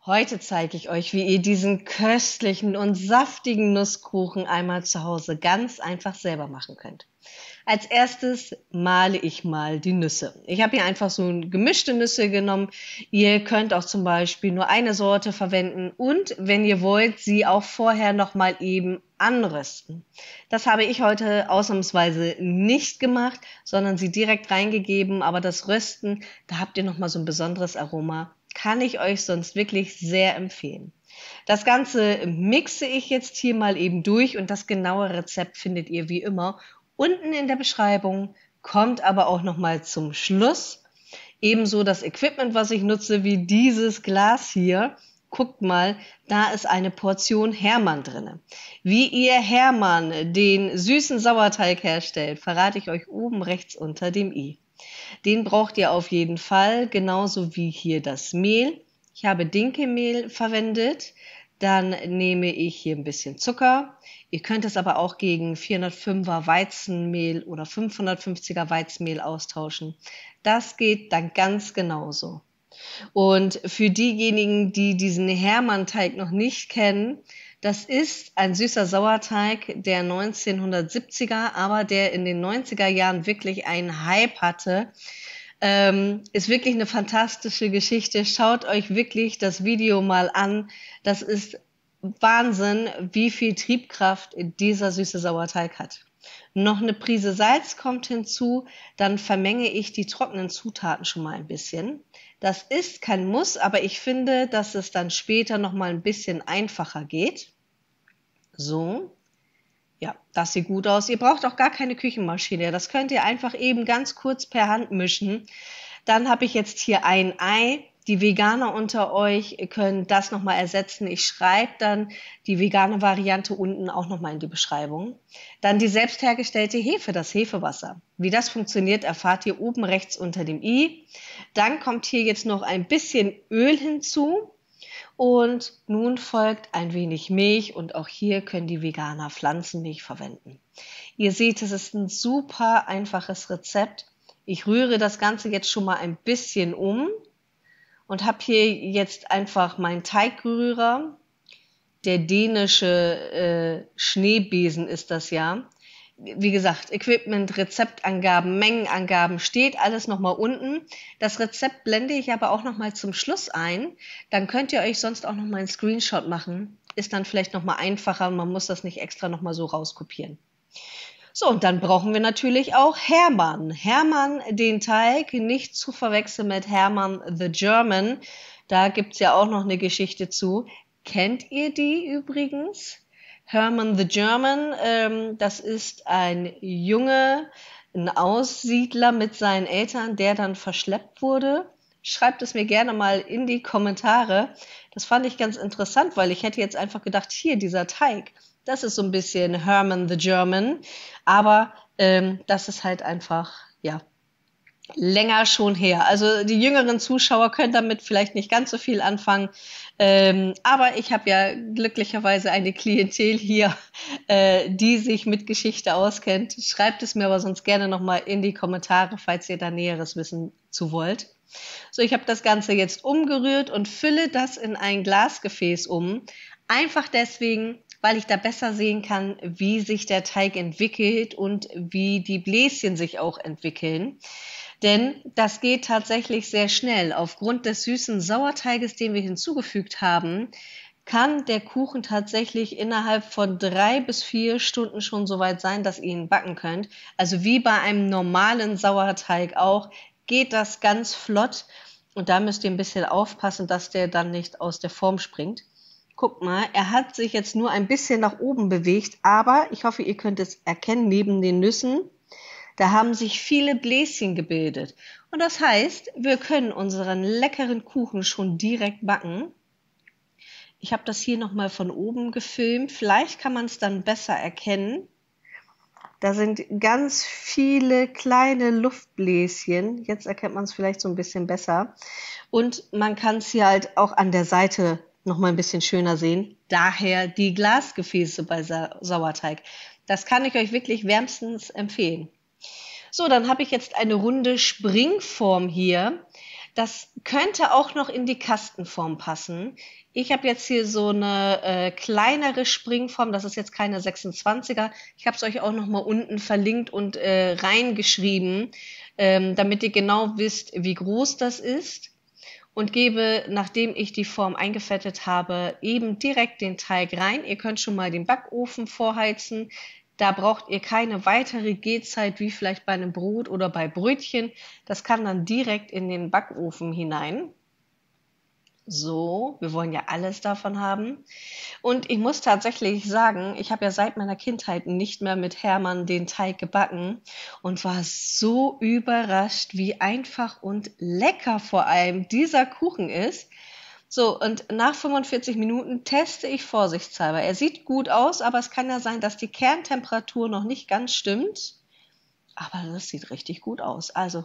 Heute zeige ich euch, wie ihr diesen köstlichen und saftigen Nusskuchen einmal zu Hause ganz einfach selber machen könnt. Als erstes male ich mal die Nüsse. Ich habe hier einfach so gemischte Nüsse genommen. Ihr könnt auch zum Beispiel nur eine Sorte verwenden und wenn ihr wollt, sie auch vorher noch mal eben anrösten. Das habe ich heute ausnahmsweise nicht gemacht, sondern sie direkt reingegeben. Aber das Rösten, da habt ihr noch mal so ein besonderes Aroma. Kann ich euch sonst wirklich sehr empfehlen. Das Ganze mixe ich jetzt hier mal eben durch und das genaue Rezept findet ihr wie immer unten in der Beschreibung, kommt aber auch noch mal zum Schluss. Ebenso das Equipment, was ich nutze, wie dieses Glas hier. Guckt mal, da ist eine Portion Hermann drin. Wie ihr Hermann, den süßen Sauerteig herstellt, verrate ich euch oben rechts unter dem i. Den braucht ihr auf jeden Fall, genauso wie hier das Mehl. Ich habe Dinkelmehl verwendet. Dann nehme ich hier ein bisschen Zucker. Ihr könnt es aber auch gegen 405er Weizenmehl oder 550er Weizenmehl austauschen. Das geht dann ganz genauso. Und für diejenigen, die diesen Hermann-Teig noch nicht kennen, das ist ein süßer Sauerteig der 1970er, aber der in den 90er Jahren wirklich einen Hype hatte. Ist wirklich eine fantastische Geschichte. Schaut euch wirklich das Video mal an. Das ist Wahnsinn, wie viel Triebkraft dieser süße Sauerteig hat. Noch eine Prise Salz kommt hinzu, dann vermenge ich die trockenen Zutaten schon mal ein bisschen. Das ist kein Muss, aber ich finde, dass es dann später noch mal ein bisschen einfacher geht. So, ja, das sieht gut aus. Ihr braucht auch gar keine Küchenmaschine. Das könnt ihr einfach eben ganz kurz per Hand mischen. Dann habe ich jetzt hier ein Ei. Die Veganer unter euch können das nochmal ersetzen. Ich schreibe dann die vegane Variante unten auch nochmal in die Beschreibung. Dann die selbst hergestellte Hefe, das Hefewasser. Wie das funktioniert, erfahrt ihr oben rechts unter dem i. Dann kommt hier jetzt noch ein bisschen Öl hinzu. Und nun folgt ein wenig Milch und auch hier können die Veganer Pflanzenmilch verwenden. Ihr seht, es ist ein super einfaches Rezept. Ich rühre das Ganze jetzt schon mal ein bisschen um und habe hier jetzt einfach meinen Teigrührer. Der dänische Schneebesen ist das ja. Wie gesagt, Equipment, Rezeptangaben, Mengenangaben steht alles nochmal unten. Das Rezept blende ich aber auch nochmal zum Schluss ein. Dann könnt ihr euch sonst auch nochmal einen Screenshot machen. Ist dann vielleicht nochmal einfacher und man muss das nicht extra nochmal so rauskopieren. So, und dann brauchen wir natürlich auch Hermann. Hermann, den Teig, nicht zu verwechseln mit Hermann the German. Da gibt's ja auch noch eine Geschichte zu. Kennt ihr die übrigens? Hermann the German, das ist ein Junge, ein Aussiedler mit seinen Eltern, der dann verschleppt wurde. Schreibt es mir gerne mal in die Kommentare. Das fand ich ganz interessant, weil ich hätte jetzt einfach gedacht, hier, dieser Teig, das ist so ein bisschen Hermann the German. Aber das ist halt einfach, ja, länger schon her. Also die jüngeren Zuschauer können damit vielleicht nicht ganz so viel anfangen. Aber ich habe ja glücklicherweise eine Klientel hier, die sich mit Geschichte auskennt. Schreibt es mir aber sonst gerne nochmal in die Kommentare, falls ihr da Näheres wissen zu wollt. So, ich habe das Ganze jetzt umgerührt und fülle das in ein Glasgefäß um. Einfach deswegen, weil ich da besser sehen kann, wie sich der Teig entwickelt und wie die Bläschen sich auch entwickeln. Denn das geht tatsächlich sehr schnell. Aufgrund des süßen Sauerteiges, den wir hinzugefügt haben, kann der Kuchen tatsächlich innerhalb von 3 bis 4 Stunden schon so weit sein, dass ihr ihn backen könnt. Also wie bei einem normalen Sauerteig auch, geht das ganz flott. Und da müsst ihr ein bisschen aufpassen, dass der dann nicht aus der Form springt. Guckt mal, er hat sich jetzt nur ein bisschen nach oben bewegt, aber ich hoffe, ihr könnt es erkennen, neben den Nüssen, da haben sich viele Bläschen gebildet. Und das heißt, wir können unseren leckeren Kuchen schon direkt backen. Ich habe das hier nochmal von oben gefilmt. Vielleicht kann man es dann besser erkennen. Da sind ganz viele kleine Luftbläschen. Jetzt erkennt man es vielleicht so ein bisschen besser. Und man kann es hier halt auch an der Seite nochmal ein bisschen schöner sehen. Daher die Glasgefäße bei Sauerteig. Das kann ich euch wirklich wärmstens empfehlen. So, dann habe ich jetzt eine runde Springform hier. Das könnte auch noch in die Kastenform passen. Ich habe jetzt hier so eine kleinere Springform, das ist jetzt keine 26er. Ich habe es euch auch noch mal unten verlinkt und reingeschrieben, damit ihr genau wisst, wie groß das ist. Und gebe, nachdem ich die Form eingefettet habe, eben direkt den Teig rein. Ihr könnt schon mal den Backofen vorheizen. Da braucht ihr keine weitere Gehzeit wie vielleicht bei einem Brot oder bei Brötchen. Das kann dann direkt in den Backofen hinein. So, wir wollen ja alles davon haben. Und ich muss tatsächlich sagen, ich habe ja seit meiner Kindheit nicht mehr mit Hermann den Teig gebacken und war so überrascht, wie einfach und lecker vor allem dieser Kuchen ist. So, und nach 45 Minuten teste ich vorsichtshalber. Er sieht gut aus, aber es kann ja sein, dass die Kerntemperatur noch nicht ganz stimmt. Aber das sieht richtig gut aus. Also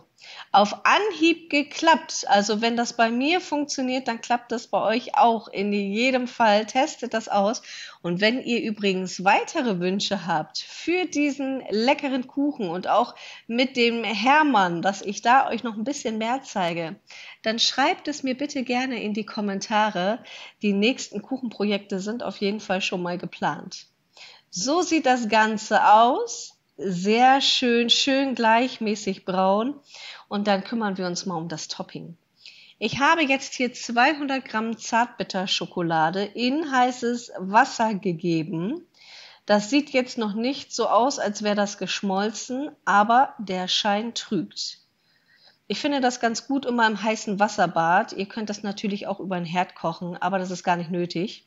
auf Anhieb geklappt. Also wenn das bei mir funktioniert, dann klappt das bei euch auch. In jedem Fall testet das aus. Und wenn ihr übrigens weitere Wünsche habt für diesen leckeren Kuchen und auch mit dem Hermann, dass ich da euch noch ein bisschen mehr zeige, dann schreibt es mir bitte gerne in die Kommentare. Die nächsten Kuchenprojekte sind auf jeden Fall schon mal geplant. So sieht das Ganze aus. Sehr schön, schön gleichmäßig braun. Und dann kümmern wir uns mal um das Topping. Ich habe jetzt hier 200 Gramm Zartbitterschokolade in heißes Wasser gegeben. Das sieht jetzt noch nicht so aus, als wäre das geschmolzen, aber der Schein trügt. Ich finde das ganz gut immer im heißen Wasserbad. Ihr könnt das natürlich auch über den Herd kochen, aber das ist gar nicht nötig.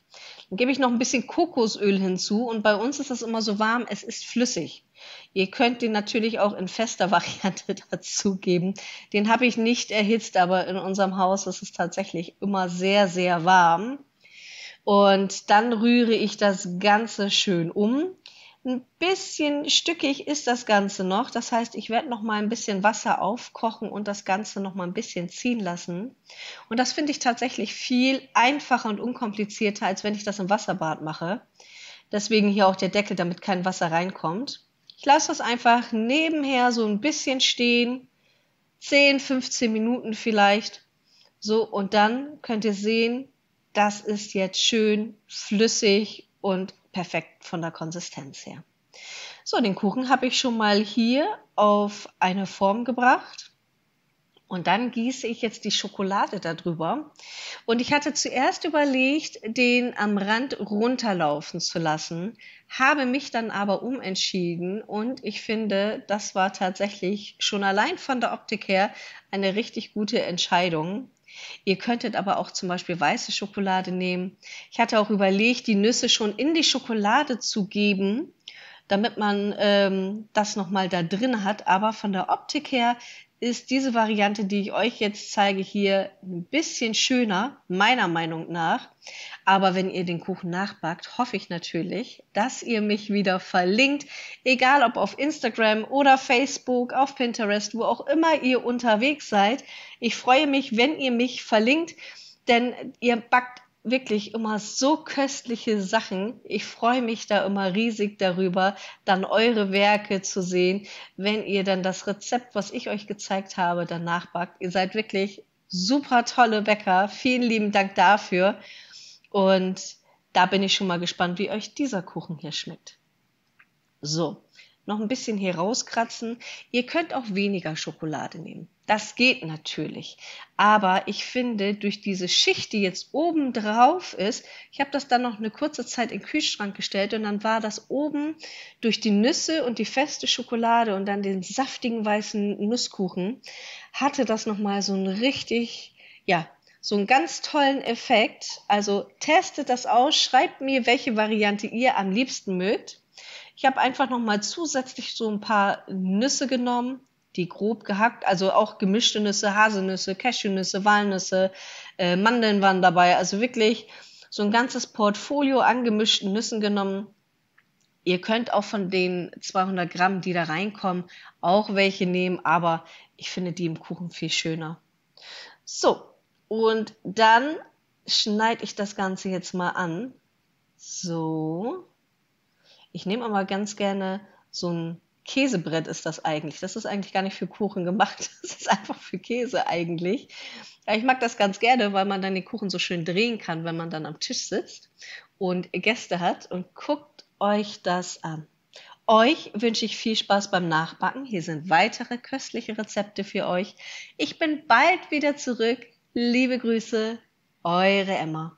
Dann gebe ich noch ein bisschen Kokosöl hinzu und bei uns ist das immer so warm, es ist flüssig. Ihr könnt den natürlich auch in fester Variante dazugeben. Den habe ich nicht erhitzt, aber in unserem Haus ist es tatsächlich immer sehr, sehr warm. Und dann rühre ich das Ganze schön um. Ein bisschen stückig ist das Ganze noch. Das heißt, ich werde noch mal ein bisschen Wasser aufkochen und das Ganze noch mal ein bisschen ziehen lassen. Und das finde ich tatsächlich viel einfacher und unkomplizierter, als wenn ich das im Wasserbad mache. Deswegen hier auch der Deckel, damit kein Wasser reinkommt. Ich lasse das einfach nebenher so ein bisschen stehen. 10, 15 Minuten vielleicht. So, und dann könnt ihr sehen, das ist jetzt schön flüssig und perfekt von der Konsistenz her. So, den Kuchen habe ich schon mal hier auf eine Form gebracht. Und dann gieße ich jetzt die Schokolade darüber. Und ich hatte zuerst überlegt, den am Rand runterlaufen zu lassen, habe mich dann aber umentschieden und ich finde, das war tatsächlich schon allein von der Optik her eine richtig gute Entscheidung. Ihr könntet aber auch zum Beispiel weiße Schokolade nehmen. Ich hatte auch überlegt, die Nüsse schon in die Schokolade zu geben, damit man das nochmal da drin hat. Aber von der Optik her ist diese Variante, die ich euch jetzt zeige, hier ein bisschen schöner, meiner Meinung nach. Aber wenn ihr den Kuchen nachbackt, hoffe ich natürlich, dass ihr mich wieder verlinkt, egal ob auf Instagram oder Facebook, auf Pinterest, wo auch immer ihr unterwegs seid. Ich freue mich, wenn ihr mich verlinkt, denn ihr backt wirklich immer so köstliche Sachen. Ich freue mich da immer riesig darüber, dann eure Werke zu sehen, wenn ihr dann das Rezept, was ich euch gezeigt habe, dann nachbackt. Ihr seid wirklich super tolle Bäcker. Vielen lieben Dank dafür. Und da bin ich schon mal gespannt, wie euch dieser Kuchen hier schmeckt. So, noch ein bisschen hier rauskratzen. Ihr könnt auch weniger Schokolade nehmen. Das geht natürlich. Aber ich finde, durch diese Schicht, die jetzt oben drauf ist, ich habe das dann noch eine kurze Zeit in den Kühlschrank gestellt und dann war das oben durch die Nüsse und die feste Schokolade und dann den saftigen weißen Nusskuchen, hatte das nochmal so einen richtig, ja, so einen ganz tollen Effekt. Also testet das aus, schreibt mir, welche Variante ihr am liebsten mögt. Ich habe einfach nochmal zusätzlich so ein paar Nüsse genommen, die grob gehackt, also auch gemischte Nüsse, Haselnüsse, Cashewnüsse, Walnüsse, Mandeln waren dabei, also wirklich so ein ganzes Portfolio an gemischten Nüssen genommen. Ihr könnt auch von den 200 Gramm, die da reinkommen, auch welche nehmen, aber ich finde die im Kuchen viel schöner. So, und dann schneide ich das Ganze jetzt mal an. So. Ich nehme aber ganz gerne so ein Käsebrett ist das eigentlich. Das ist eigentlich gar nicht für Kuchen gemacht. Das ist einfach für Käse eigentlich. Ja, ich mag das ganz gerne, weil man dann den Kuchen so schön drehen kann, wenn man dann am Tisch sitzt und Gäste hat. Und guckt euch das an. Euch wünsche ich viel Spaß beim Nachbacken. Hier sind weitere köstliche Rezepte für euch. Ich bin bald wieder zurück. Liebe Grüße, eure Emma.